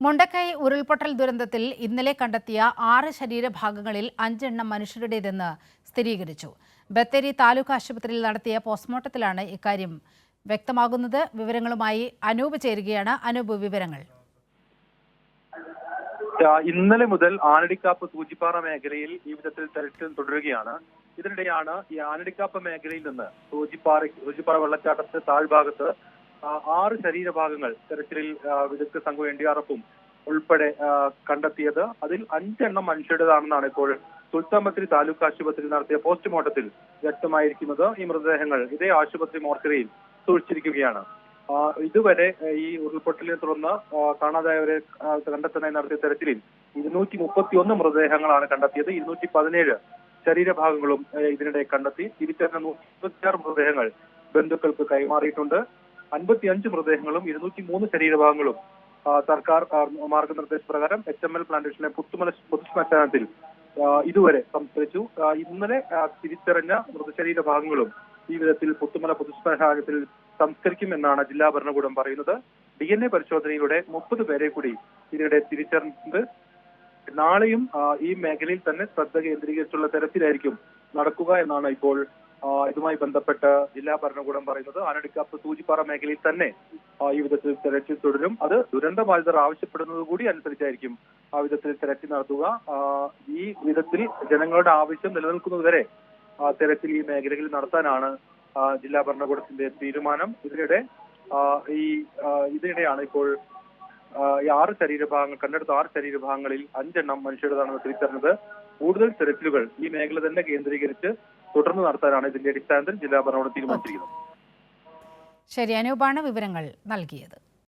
മുണ്ടക്കൈ ഉരുൾപൊട്ടൽ ദുരന്തത്തിൽ ഇന്നലെ കണ്ടെത്തിയ 6 ശരീരഭാഗങ്ങളിൽ 5 എണ്ണം മനുഷ്യരുടേതെന്ന് സ്ഥിരീകരിച്ചു. ബത്തേരി താലൂക്ക് ആശുപത്രിയിൽ നടത്തിയ പോസ്റ്റ്മോർട്ടത്തിലാണ് ഇക്കാര്യം വ്യക്തമാകുന്നത്. വിവരങ്ങളുമായി അനൂപ് ചേരുകയാണ്. അനൂപ്, വിവരങ്ങൾ. ഇന്നലെ മുതൽ ആനടിക്കാപ്പ് സൂചിപ്പാറ മേഖലയിൽ ഈ വിധത്തിൽ തെരച്ചിൽ തുടരുകയാണ്. ഇതിനിടെയാണ് ഈ ആനടിക്കാപ്പ് മേഖലയിൽ നിന്ന് സൂചിപ്പാറ വെള്ളച്ചാട്ടത്തിന്റെ താഴ്ഭാഗത്ത് 6 ശരീരഭാഗങ്ങൾ തെരച്ചിലിൽ വിദഗ്ധ സംഘം NDRF-ഉം ഉൾപ്പെടെ കണ്ടെത്തിയത്. അതിൽ 5 എണ്ണം മനുഷ്യരുടേതാണെന്നാണ് ഇപ്പോൾ സുൽത്താൻ ബത്തേരി താലൂക്ക് ആശുപത്രിയിൽ നടത്തിയ പോസ്റ്റ്മോർട്ടത്തിൽ വ്യക്തമായിരിക്കുന്നത്. ഈ മൃതദേഹങ്ങൾ ഇതേ ആശുപത്രി മോർച്ചറിയിൽ സൂക്ഷിച്ചിരിക്കുകയാണ്. ഇതുവരെ ഈ ഉരുൾപൊട്ടലിനെ തുടർന്ന് കാണാതായവരെ കണ്ടെത്താനായി നടത്തിയ തെരച്ചിലിൽ 231 മൃതദേഹങ്ങളാണ് കണ്ടെത്തിയത്. 217 ശരീരഭാഗങ്ങളും ഇതിനിടെ കണ്ടെത്തി. തിരിച്ചറിഞ്ഞ 126 മൃതദേഹങ്ങൾ ബന്ധുക്കൾക്ക് കൈമാറിയിട്ടുണ്ട്. 55 മൃതദേഹങ്ങളും 203 ശരീരഭാഗങ്ങളും സർക്കാർ മാർഗനിർദ്ദേശപ്രകാരം HML പ്ലാന്റേഷനിലെ പുത്തുമല പൊതുശ്മശാനത്തിൽ ഇതുവരെ സംസ്കരിച്ചു. ഇന്നലെ തിരിച്ചറിഞ്ഞ മൃതശരീരഭാഗങ്ങളും ഈ വിധത്തിൽ പുത്തുമല പൊതുശ്മശാനത്തിൽ സംസ്കരിക്കുമെന്നാണ് ജില്ലാ ഭരണകൂടം പറയുന്നത്. DNA പരിശോധനയിലൂടെ 30 പേരെ കൂടി ഇതിനിടെ തിരിച്ചറിഞ്ഞത്. നാളെയും ഈ മേഖലയിൽ തന്നെ ശ്രദ്ധ കേന്ദ്രീകരിച്ചുള്ള തെരച്ചിലായിരിക്കും നടക്കുക എന്നാണ് ഇപ്പോൾ ഇതുമായി ബന്ധപ്പെട്ട് ജില്ലാ ഭരണകൂടം പറയുന്നത്. ആനടിക്കാപ്പ് സൂചിപ്പാറ മേഖലയിൽ തന്നെ ഈ വിധത്തിൽ തെരച്ചിൽ തുടരും. അത് ദുരന്തബാധിതർ ആവശ്യപ്പെടുന്നത് കൂടി അനുസരിച്ചായിരിക്കും ആ വിധത്തിൽ തെരച്ചിൽ നടത്തുക. ഈ വിധത്തിൽ ജനങ്ങളുടെ ആവശ്യം നിലനിൽക്കുന്നതുവരെ തെരച്ചിൽ ഈ മേഖലകളിൽ നടത്താനാണ് ജില്ലാ ഭരണകൂടത്തിന്റെ തീരുമാനം. ഇതിനിടെയാണ് ഇപ്പോൾ ഈ 6 ശരീരഭാഗങ്ങൾ കണ്ടെടുത്ത 6 ശരീരഭാഗങ്ങളിൽ 5 എണ്ണം മനുഷ്യരുടേതാണെന്ന് തിരിച്ചറിഞ്ഞത്. കൂടുതൽ തെരച്ചിലുകൾ ഈ മേഖല തന്നെ കേന്ദ്രീകരിച്ച് തുടർന്ന് നടത്താനാണ് ഇതിന്റെ അടിസ്ഥാനത്തിൽ ജില്ലാ ഭരണകൂടം തീരുമാനിച്ചിരിക്കുന്നത്. ശരി, അനൂപാണ് വിവരങ്ങൾ നൽകിയത്.